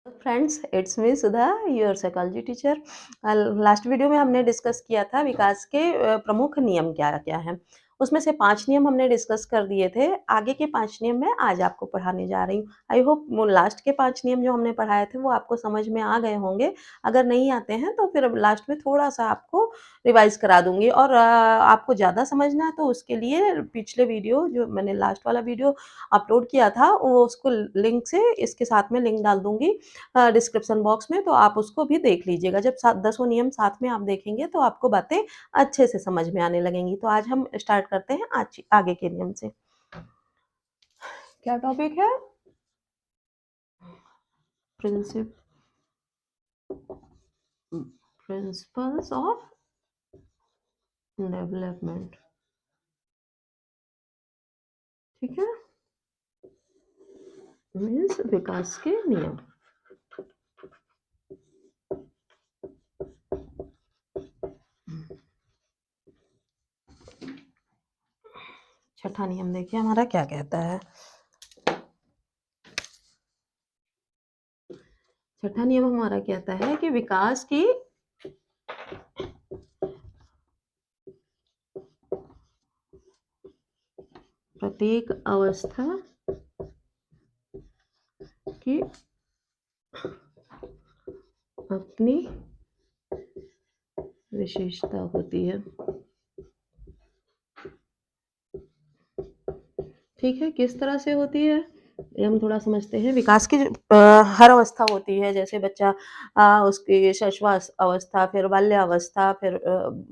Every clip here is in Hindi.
Friends, it's me Sudha, your psychology teacher. Last video में हमने डिस्कस किया था विकास के प्रमुख नियम क्या-क्या हैं। उसमें से 5 नियम हमने डिस्कस कर दिए थे। आगे के 5 नियम मैं आज आपको पढ़ाने जा रही हूँ। आई होप वो लास्ट के 5 नियम जो हमने पढ़ाए थे वो आपको समझ में आ गए होंगे। अगर नहीं आते हैं तो फिर अब लास्ट में थोड़ा-सा आपको रिवाइज़ करा दूँगी और आपको ज़्यादा समझना है तो उसके लिए पिछले वीडियो जो मैंने लास्ट वाला वीडियो अपलोड किया था वो उसको लिंक से इसके साथ में लिंक डाल दूँगी डिस्क्रिप्शन बॉक्स में, तो आप उसको भी देख लीजिएगा। जब सा दसों नियम साथ में आप देखेंगे तो आपको बातें अच्छे से समझ में आने लगेंगी। तो आज हम स्टार्ट करते हैं आज आगे के नियम से। क्या टॉपिक है? प्रिंसिप प्रिंसिपल्स ऑफ डेवलपमेंट। ठीक है? मीन्स विकास के नियम। छठा नियम देखिए हमारा क्या कहता है। छठा नियम हमारा कहता है कि विकास की प्रत्येक अवस्था की अपनी विशेषता होती है। ठीक है, किस तरह से होती है? ये हम थोड़ा समझते हैं। विकास की हर अवस्था होती है, जैसे बच्चा उसकी शैशवास अवस्था, फिर बाल्यावस्था, फिर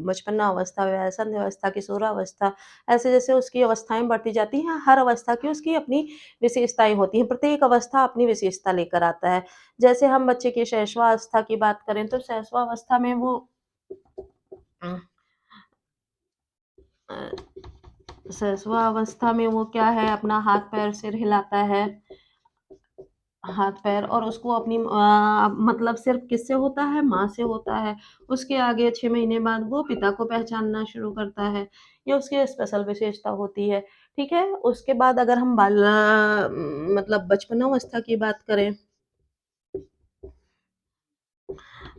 बचपना अवस्था, वयस्क अवस्था, किशोरावस्था, ऐसे जैसे उसकी अवस्थाएँ बढ़ती जाती हैं, हर अवस्था की उसकी अपनी विशेषताएँ होती हैं। प्रत्येक अवस्था अपनी विशेषता लेकर आता है। जैसे हम बच्चे की शैशवावस्था की बात करें, तो शैशवावस्था में वो अ अ, शैशवावस्था में वो क्या है, अपना हाथ-पैर, सिर हिलाता है। हाथ-पैर और उसको अपनी मतलब सिर्फ़ किससे होता है? माँ से होता है। उसके आगे 6 महीने बाद वो पिता को पहचानना शुरू करता है। ये उसकी स्पेशल विशेषता होती है, ठीक है? उसके बाद अगर हम मतलब बचपनावस्था की बात करें,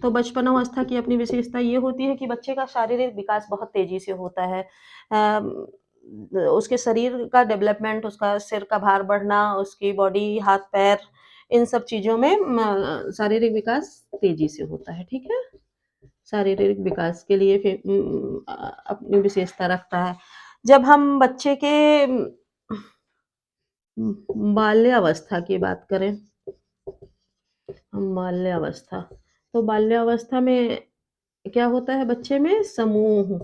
तो बचपनावस्था की अपनी विशेषता ये होती है कि बच्चे का शारीरिक विकास बहुत तेज़ी से होता है। उसके शरीर का डेवलपमेंट, उसका सिर का भार बढ़ना, उसकी बॉडी, हाथ-पैर, इन सब चीज़ों में शारीरिक विकास तेज़ी से होता है, ठीक है? शारीरिक विकास के लिए अपनी विशेषता रखता है। जब हम बच्चे के बाल्यावस्था की बात करें, बाल्यावस्था, तो बाल्यावस्था में क्या होता है बच्चे में समूह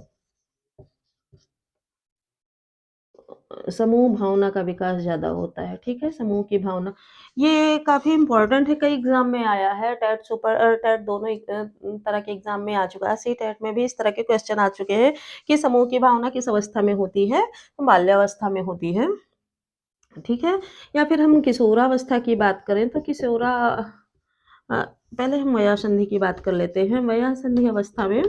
भावना का विकास ज़्यादा होता है, ठीक है? समूह की भावना, ये काफ़ी इम्पोर्टेंट है, कई एग्ज़ाम में आया है, टेट सुपर टेट दोनों तरह के एग्ज़ाम में आ चुका है, सी-टेट में भी इस तरह के क्वेश्चन आ चुके हैं कि समूह की भावना किस अवस्था में होती है? तो बाल्यावस्था में होती है, ठीक है? या फिर हम किशोरावस्था की बात करें तो पहले हम वयासंधि की बात कर लेते हैं। वयासंधि अवस्था में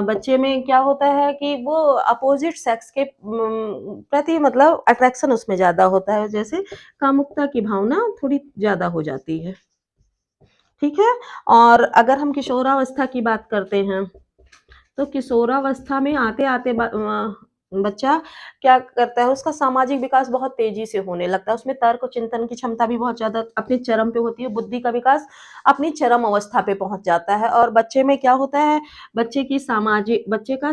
बच्चे में क्या होता है कि वो अपोज़िट सेक्स के प्रति मतलब अट्रैक्शन उसमें ज़्यादा होता है, जैसे कामुकता की भावना थोड़ी ज़्यादा हो जाती है, ठीक है? और अगर हम किशोरावस्था की बात करते हैं, तो किशोरावस्था में आते-आते बच्चा क्या करता है, उसका सामाजिक विकास बहुत तेज़ी से होने लगता है, उसमें तर्क और चिंतन की क्षमता भी बहुत ज़्यादा अपने चरम पे होती है, बुद्धि का विकास अपनी चरम अवस्था पे पहुँच जाता है और बच्चे में क्या होता है, बच्चे का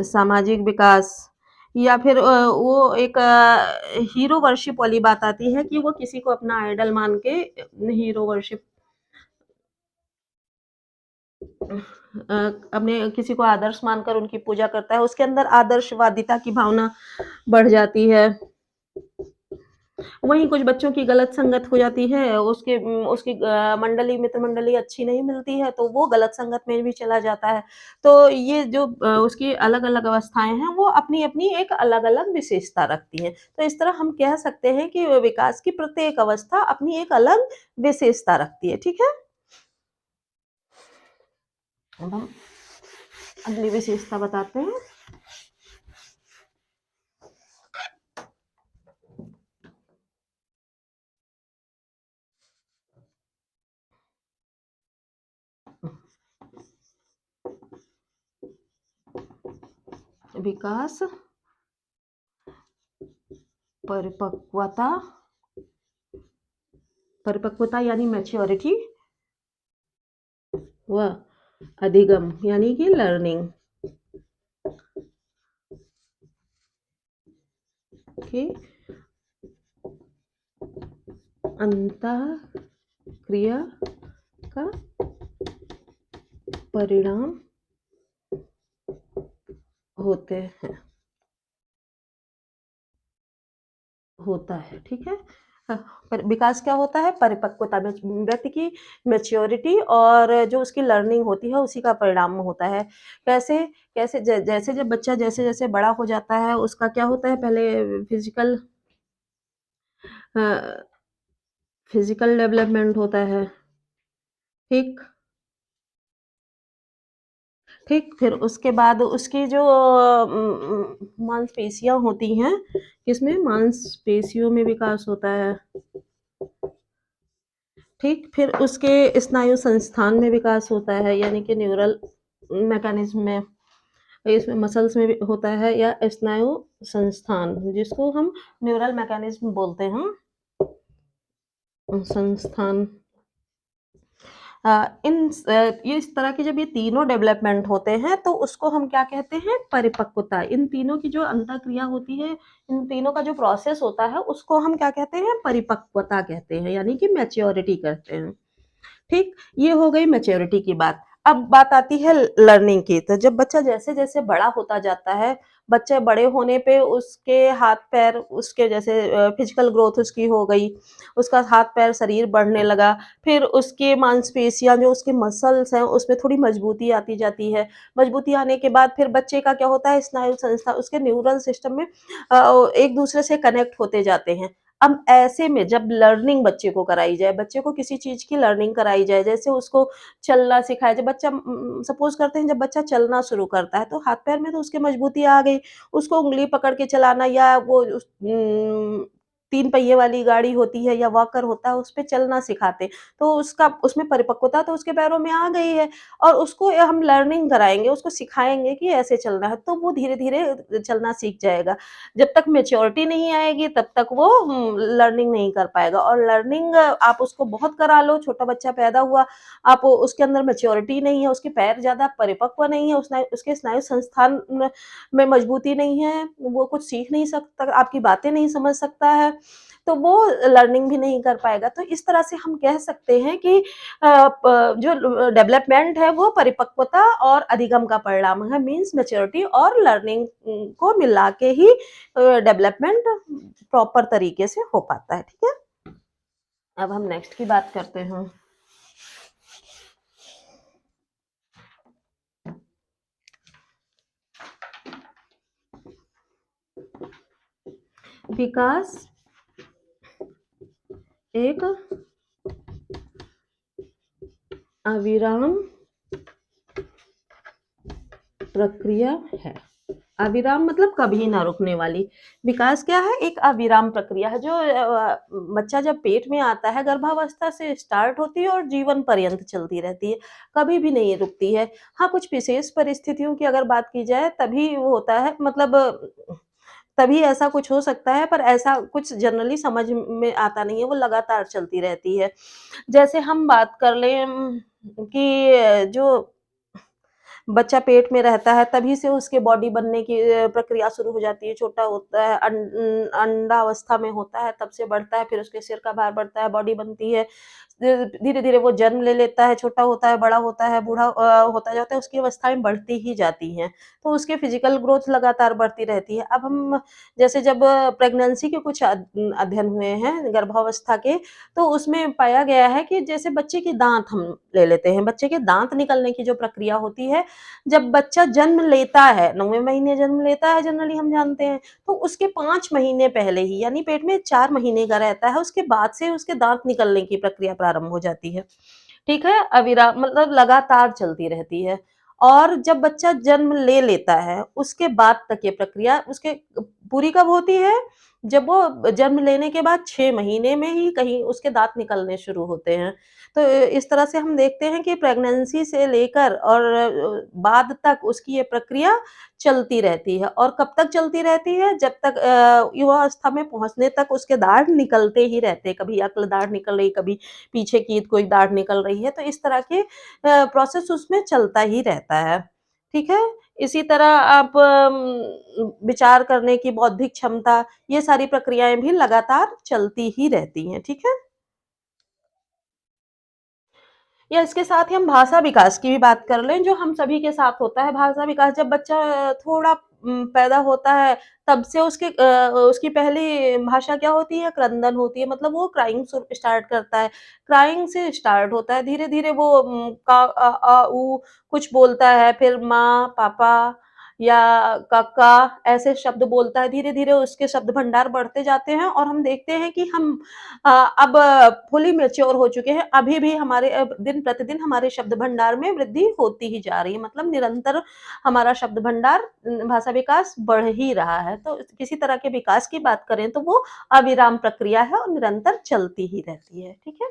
सामाजिक विकास या फिर वो एक हीरो वर्शिप वाली बात आती है कि वो किसी को अपना आइडल मान के हीरो वर्शिप अपने किसी को आदर्श मानकर उनकी पूजा करता है, उसके अंदर आदर्शवादिता की भावना बढ़ जाती है। वहीं कुछ बच्चों की गलत संगत हो जाती है, उसकी मंडली मित्र मंडली अच्छी नहीं मिलती है, तो वो गलत संगत में भी चला जाता है। तो ये जो उसकी अलग-अलग अवस्थाएँ हैं, वो अपनी-अपनी एक अलग-अलग विशेषता रखती हैं। तो इस तरह हम कह सकते हैं कि विकास की प्रत्येक अवस्था अपनी एक अलग विशेषता रखती है, ठीक है? अब हम अगली विशेषता बताते हैं। विकास, परिपक्वता, परिपक्वता यानी मैच्योरिटी, व अधिगम यानी कि लर्निंग के अंतःक्रिया का परिणाम होते हैं, होता है। ठीक है। पर विकास क्या होता है? परिपक्वता में व्यक्ति की मैच्योरिटी और जो उसकी लर्निंग होती है उसी का परिणाम होता है। कैसे? कैसे जैसे जब बच्चा जैसे-जैसे बड़ा हो जाता है उसका क्या होता है? पहले अ, फिजिकल डेवलपमेंट होता है। ठीक? ठीक, फिर उसके बाद उसकी जो मांसपेशियाँ होती हैं, किसमें? मांसपेशियों में विकास होता है। ठीक, फिर उसके स्नायु संस्थान में विकास होता है, यानी कि न्यूरल मैकेनिज़्म में, इसमें मसल्स में भी होता है, या स्नायु संस्थान, जिसको हम न्यूरल मैकेनिज़्म बोलते हैं, संस्थान। ये इस तरह के जब ये तीनों डेवलपमेंट होते हैं तो उसको हम क्या कहते हैं? परिपक्वता। इन तीनों की जो अंतःक्रिया होती है, इन तीनों का जो प्रोसेस होता है उसको हम क्या कहते हैं? परिपक्वता कहते हैं, यानी कि मैच्योरिटी कहते हैं। ठीक, ये हो गई मैच्योरिटी की बात। अब बात आती है लर्निंग की। तो जब बच्चा जैसे-जैसे बड़ा होता जाता है, बच्चे बड़े होने पे उसके हाथ-पैर, उसके जैसे फिजिकल ग्रोथ उसकी हो गई, उसका हाथ-पैर शरीर बढ़ने लगा, फिर उसकी मांसपेशियाँ जो उसके मसल्स हैं, उसमें थोड़ी मजबूती आती जाती है। मजबूती आने के बाद फिर बच्चे का क्या होता है? स्नायु संस्था, उसके न्यूरल सिस्टम में एक-दूसरे से कनेक्ट होते जाते हैं। अब ऐसे में जब लर्निंग बच्चे को कराई जाए, बच्चे को किसी चीज़ की लर्निंग कराई जाए, जैसे उसको चलना सिखाया जाए, बच्चा सपोज़ करते हैं जब बच्चा चलना शुरू करता है, तो हाथ-पैर में तो उसके मजबूती आ गई, उसको उँगली पकड़ के चलाना, या वो 3 पहिए वाली गाड़ी होती है या वॉकर होता है, उसपे चलना सिखाते, तो उसका उसमें परिपक्वता तो उसके पैरों में आ गई है, और उसको हम लर्निंग कराएँगे, उसको सिखाएँगे कि ऐसे चलना है, तो वो धीरे-धीरे चलना सीख जाएगा। जब तक मैच्योरिटी नहीं आएगी तब तक वो लर्निंग नहीं कर पाएगा, और लर्निंग आप उसको बहुत करा लो, छोटा बच्चा पैदा हुआ, आप उसके अंदर मैच्योरिटी नहीं है, उसके पैर ज़्यादा परिपक्व नहीं है, उसके स्नायु संस्थान में मजबूती नहीं है, वो कुछ सीख नहीं सकता, आपकी बातें नहीं समझ सकता है, तो वो लर्निंग भी नहीं कर पाएगा। तो इस तरह से हम कह सकते हैं कि जो डेवलपमेंट है वो परिपक्वता और अधिगम का परिणाम है, मीन्स मैच्योरिटी और लर्निंग को मिला के ही डेवलपमेंट प्रॉपर तरीके से हो पाता है। ठीक है। अब हम नेक्स्ट की बात करते हैं। विकास एक अविराम प्रक्रिया है। अविराम मतलब कभी ना रुकने वाली। विकास क्या है? एक अविराम प्रक्रिया है, जो बच्चा जब पेट में आता है गर्भावस्था से स्टार्ट होती है और जीवन पर्यंत चलती रहती है, कभी भी नहीं रुकती है। हाँ, कुछ विशेष परिस्थितियों की अगर बात की जाए तभी वो होता है, मतलब तभी ऐसा कुछ हो सकता है, पर ऐसा कुछ जनरली समझ में आता नहीं है, वो लगातार चलती रहती है। जैसे हम बात कर लें कि जो बच्चा पेट में रहता है तभी से उसके बॉडी बनने की प्रक्रिया शुरू हो जाती है, छोटा होता है, अंडावस्था में होता है, तब से बढ़ता है, फिर उसके सिर का भार बढ़ता है, बॉडी बनती है। धीरे-धीरे वो जन्म ले लेता है, छोटा होता है, बड़ा होता है, बूढ़ा होता जाता है, उसकी अवस्थाएँ बढ़ती ही जाती हैं। तो उसकी फिजिकल ग्रोथ लगातार बढ़ती रहती है। अब हम जैसे जब प्रेगनेंसी के कुछ अध्ययन हुए हैं गर्भावस्था के, तो उसमें पाया गया है कि जैसे बच्चे के दाँत हम ले लेते हैं, बच्चे के दाँत निकलने की जो प्रक्रिया होती है, जब बच्चा जन्म लेता है, 9वें महीने जन्म लेता है जनरली हम जानते हैं, तो उसके 5 महीने पहले ही, यानी पेट में 4 महीने का रहता है, उसके बाद से उसके दाँत निकलने की प्रक्रिया प्रारंभ हो जाती है। ठीक है? मतलब लगातार चलती रहती है, और जब बच्चा जन्म ले लेता है, उसके बाद तक ये प्रक्रिया उसके पूरी कब होती है? जब वो जन्म लेने के बाद 6 महीने में ही कहीं उसके दाँत निकलने शुरू होते हैं। तो इस तरह से हम देखते हैं कि प्रेग्नेंसी से लेकर और बाद तक उसकी ये प्रक्रिया चलती रहती है और कब तक चलती रहती है? जब तक युवावस्था में पहुँचने तक उसके दाढ़ निकलते ही रहते हैं। कभी अक्ल दाढ़ निकल रही, कभी पीछे की कोई दाढ़ निकल रही है, तो इस तरह के प्रोसेस उसमें चलता ही रहता है। ठीक है? इसी तरह आप विचार करने की बौद्धिक क्षमता, ये सारी प्रक्रियाएँ भी लगातार चलती ही रहती हैं, ठीक है? या इसके साथ ही हम भाषा विकास की भी बात कर लें, जो हम सभी के साथ होता है। भाषा विकास जब बच्चा थोड़ा पैदा होता है, तब से उसकी पहली भाषा क्या होती है? क्रंदन होती है, मतलब वो क्राइंग स्टार्ट करता है। क्राइंग से स्टार्ट होता है, धीरे-धीरे वो का, उ कुछ बोलता है, फिर माँ, पापा या काका ऐसे शब्द बोलता है। धीरे-धीरे उसके शब्द भंडार बढ़ते जाते हैं और हम देखते हैं कि हम अब फुली मैच्योर हो चुके हैं, अभी भी हमारे दिन-प्रतिदिन हमारे शब्द भंडार में वृद्धि होती ही जा रही है, मतलब निरंतर हमारा शब्द भंडार भाषा विकास बढ़ ही रहा है। तो किसी तरह के विकास की बात करें तो वो अविराम प्रक्रिया है और निरंतर चलती ही रहती है, ठीक है?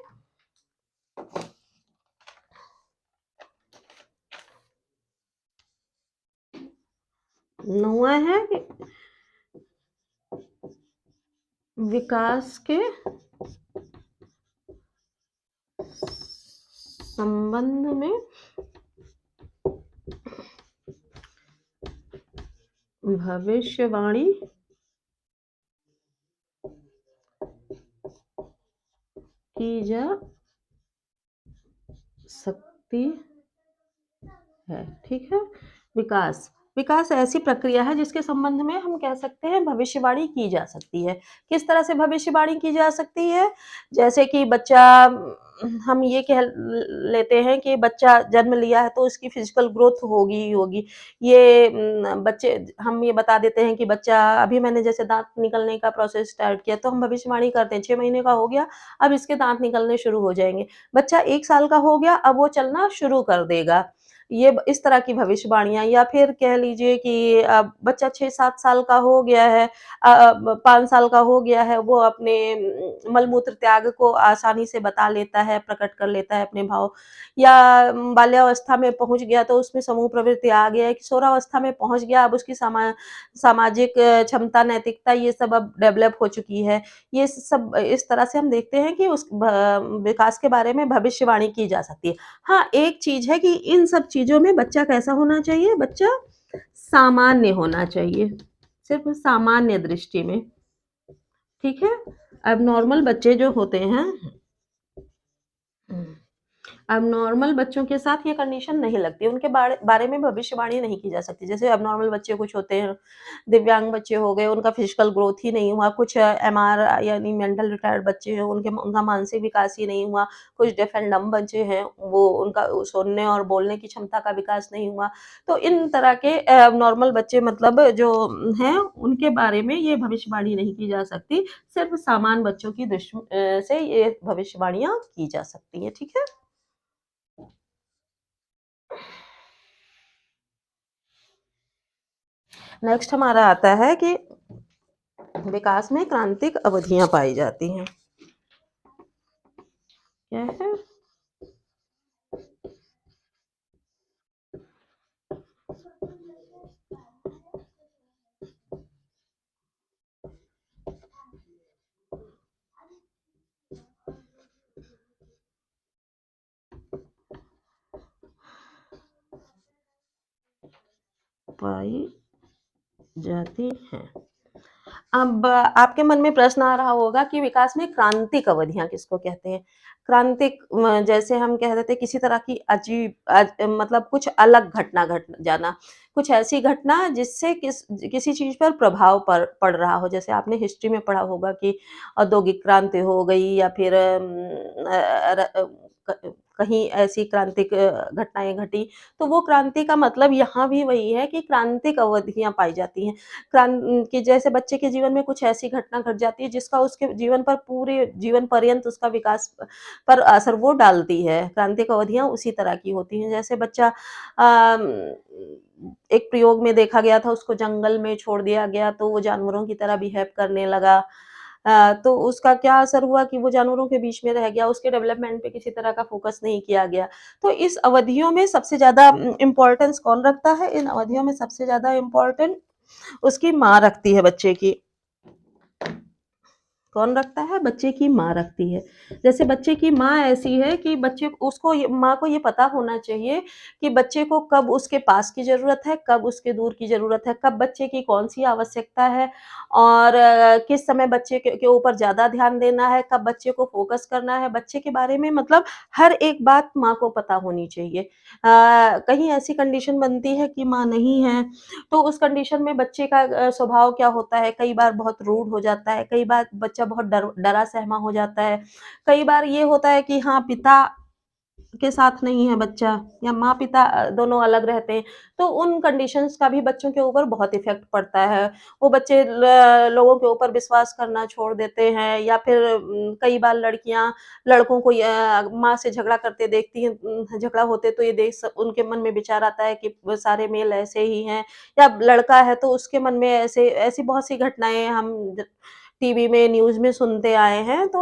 9वां है कि विकास के संबंध में भविष्यवाणी की जा सकती है, ठीक है? विकास, विकास ऐसी प्रक्रिया है जिसके संबंध में हम कह सकते हैं भविष्यवाणी की जा सकती है। किस तरह से भविष्यवाणी की जा सकती है? जैसे कि बच्चा हम ये कह लेते हैं कि बच्चा जन्म लिया है तो उसकी फिज़िकल ग्रोथ होगी ही होगी। ये बच्चे हम ये बता देते हैं कि बच्चा अभी मैंने जैसे दाँत निकलने का प्रोसेस स्टार्ट किया तो हम भविष्यवाणी करते हैं 6 महीने का हो गया, अब इसके दाँत निकलने शुरू हो जाएँगे। बच्चा 1 साल का हो गया, अब वो चलना शुरू कर देगा। ये ब इस तरह की भविष्यवाणियाँ या फिर कह लीजिए कि बच्चा 6-7 साल का हो गया है 5 साल का हो गया है, वो अपने मल-मूत्र त्याग को आसानी से बता लेता है, प्रकट कर लेता है अपने भाव या बाल्यावस्था में पहुँच गया तो उसमें समूह प्रवृत्ति आ गया है, किशोरावस्था में पहुँच गया, अब उसकी सामाजिक क्षमता, नैतिकता ये सब अब डेवलप हो चुकी है। ये सब इस तरह से हम देखते हैं कि उस विकास के बारे में भविष्यवाणी की जा सकती है। हाँ, एक चीज़ है कि इन सब चीज़ों में बच्चा कैसा होना चाहिए? बच्चा सामान्य होना चाहिए, सिर्फ़ सामान्य दृष्टि में, ठीक है? अब नॉर्मल बच्चे जो होते हैं अब नॉर्मल बच्चों के साथ ये कंडीशन नहीं लगती, उनके बारे बारे में भविष्यवाणी नहीं की जा सकती। जैसे एबनॉर्मल बच्चे कुछ होते हैं, दिव्यांग बच्चे हो गए, उनका फिजिकल ग्रोथ ही नहीं हुआ, कुछ एमआर यानी मेंटल रिटायर्ड बच्चे हैं, उनका मानसिक विकास ही नहीं हुआ, कुछ डेफ एंड डम्ब बच्चे हैं, वो उनका सुनने और बोलने की क्षमता का विकास नहीं हुआ। तो इन तरह के एबनॉर्मल बच्चे मतलब जो हैं, उनके बारे में ये भविष्यवाणी नहीं की जा सकती, सिर्फ़ सामान्य बच्चों की से ये भविष्यवाणियाँ की जा सकती हैं, ठीक है? नेक्स्ट हमारा आता है कि विकास में क्रांतिक अवधियाँ पाई जाती हैं। क्या है? पाई जाती हैं। अब आपके मन में प्रश्न आ रहा होगा कि विकास में क्रांतिक अवधियाँ किसको कहते हैं? क्रांतिक जैसे हम कह देते हैं किसी तरह की मतलब कुछ अलग घटना घट जाना। कुछ ऐसी घटना जिससे किसी चीज़ पर प्रभाव पड़ रहा हो। जैसे आपने हिस्ट्री में पढ़ा होगा कि औद्योगिक क्रांति हो गई या फिर कहीं ऐसी क्रांतिक घटनाएँ घटी, तो वो क्रांति का मतलब यहाँ भी वही है कि क्रांतिक अवधियाँ पाई जाती हैं। कि जैसे बच्चे के जीवन में कुछ ऐसी घटना घट जाती है जिसका उसके जीवन पर पूरे जीवन पर्यंत उसका विकास पर असर वो डालती है। क्रांतिक अवधियाँ उसी तरह की होती हैं। जैसे बच्चा एक प्रयोग में देखा गया था, उसको जंगल में छोड़ दिया गया तो वो जानवरों की तरह बिहेव करने लगा। तो उसका क्या असर हुआ कि वो जानवरों के बीच में रह गया, उसके डेवलपमेंट पे किसी तरह का फ़ोकस नहीं किया गया। तो इस अवधियों में सबसे ज़्यादा इम्पोर्टेंस कौन रखता है? इन अवधियों में सबसे ज़्यादा इम्पोर्टेंट उसकी माँ रखती है बच्चे की। कौन रखता है? बच्चे की माँ रखती है। जैसे बच्चे की माँ ऐसी है कि बच्चे उसको ये माँ को ये पता होना चाहिए कि बच्चे को कब उसके पास की ज़रूरत है, कब उसके दूर की ज़रूरत है, कब बच्चे की कौन-सी आवश्यकता है और किस समय बच्चे के ऊपर ज़्यादा ध्यान देना है, कब बच्चे को फ़ोकस करना है, बच्चे के बारे में मतलब हर एक बात माँ को पता होनी चाहिए। कहीं ऐसी कंडीशन बनती है कि माँ नहीं है तो उस कंडीशन में बच्चे का स्वभाव क्या होता है, कई बार बहुत रूड हो जाता है, कई बार बच्चा बहुत डरा-सहमा हो जाता है। कई बार ये होता है कि हाँ, पिता के साथ नहीं है बच्चा या माँ-पिता दोनों अलग रहते हैं, तो उन कंडीशंस का भी बच्चों के ऊपर बहुत इफ़ेक्ट पड़ता है। वो बच्चे लोगों के ऊपर विश्वास करना छोड़ देते हैं या फिर कई बार लड़कियाँ लड़कों को माँ से झगड़ा करते देखती हैं झगड़ा होते तो ये देख स उनके मन में विचार आता है कि वो सारे मेल ऐसे ही हैं या लड़का है तो उसके मन में ऐसी बहुत सी घटनाएँ हम ज टीवी में, न्यूज़ में सुनते आए हैं, तो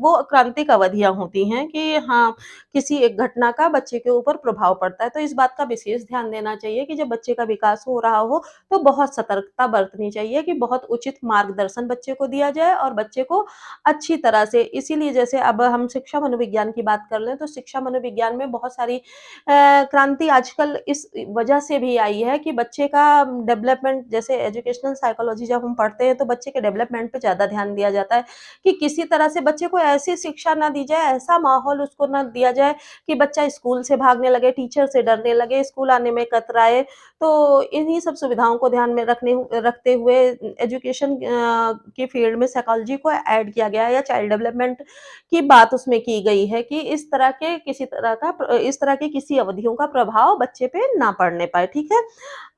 वो क्रांतिक अवधियाँ होती हैं कि हाँ, किसी एक घटना का बच्चे के ऊपर प्रभाव पड़ता है। तो इस बात का विशेष ध्यान देना चाहिए कि जब बच्चे का विकास हो रहा हो, तो बहुत सतर्कता बरतनी चाहिए कि बहुत उचित मार्गदर्शन बच्चे को दिया जाए और बच्चे को अच्छी तरह से इसीलिए जैसे अब हम शिक्षा मनोविज्ञान की बात कर लें, तो शिक्षा मनोविज्ञान में बहुत सारी क्रांति आजकल इस वजह से भी आई है कि बच्चे का डेवलपमेंट जैसे एजुकेशनल साइकोलॉजी जब हम पढ़ते हैं, तो बच्चे के डेवलपमेंट पे ज़्यादा ध्यान दिया जाता है कि किसी तरह से बच्चे को ऐसी शिक्षा ना दी जाए, ऐसा माहौल उसको ना दिया जाए कि बच्चा स्कूल से भागने लगे, टीचर से डरने लगे, स्कूल आने में कतराए। तो इन्हीं सब सुविधाओं को ध्यान में रखते हुए एजुकेशन की फील्ड में साइकोलॉजी को ऐड किया गया है या चाइल्ड डेवलपमेंट की बात उसमें की गई है कि इस तरह की किसी अवधियों का प्रभाव बच्चे पे ना पड़ने पाए, ठीक है?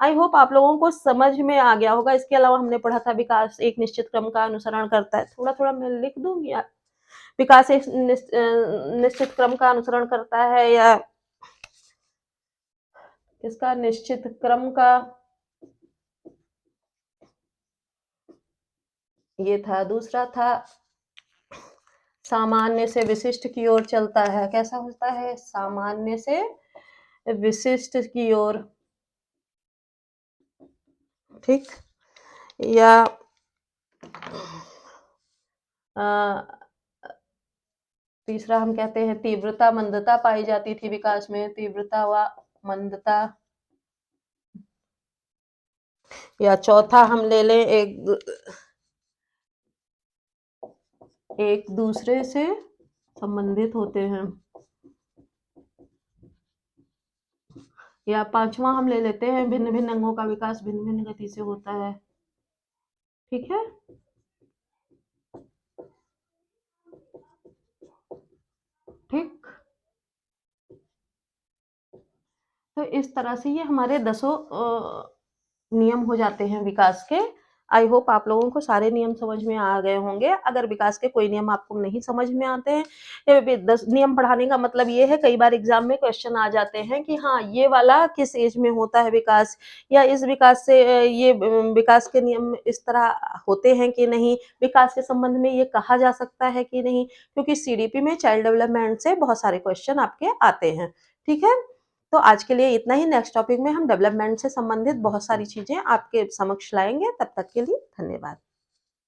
आई होप आप लोगों को समझ में आ गया होगा। इसके अलावा हमने पढ़ा था विकास एक निश्चित क्रम का अनुसरण करता है। थोड़ा-थोड़ा मैं लिख दूँ या विकास एक निश्चित क्रम का अनुसरण करता है या इसका निश्चित क्रम का ये था, दूसरा था सामान्य से विशिष्ट की ओर चलता है। कैसा होता है? सामान्य से विशिष्ट की ओर, ठीक? या अ, तीसरा हम कहते हैं तीव्रता, मंदता पाई जाती थी विकास में, तीव्रता व मंदता या चौथा हम ले लें एक दूसरे से संबंधित होते हैं या पाँचवाँ हम ले लेते हैं भिन्न-भिन्न अंगों का विकास भिन्न-भिन्न गति से होता है, ठीक है? ठीक? तो इस तरह से ये हमारे दसों नियम हो जाते हैं विकास के। आई होप आप लोगों को सारे नियम समझ में आ गए होंगे। अगर विकास के कोई नियम आपको नहीं समझ में आते हैं, ये बे 10 नियम पढ़ाने का मतलब ये है कई बार एग्ज़ाम में क्वेश्चन आ जाते हैं कि हाँ, ये वाला किस एज में होता है विकास या इस विकास से विकास के नियम इस तरह होते हैं कि नहीं, विकास के संबंध में ये कहा जा सकता है कि नहीं, क्योंकि सीडीपी में चाइल्ड डेवलपमेंट से बहुत सारे क्वेश्चन आपके आते हैं। ठीक है? तो आज के लिए इतना ही, नेक्स्ट टॉपिक में हम डेवलपमेंट से संबंधित बहुत सारी चीज़ें आपके समक्ष लाएँगे, तब तक के लिए धन्यवाद।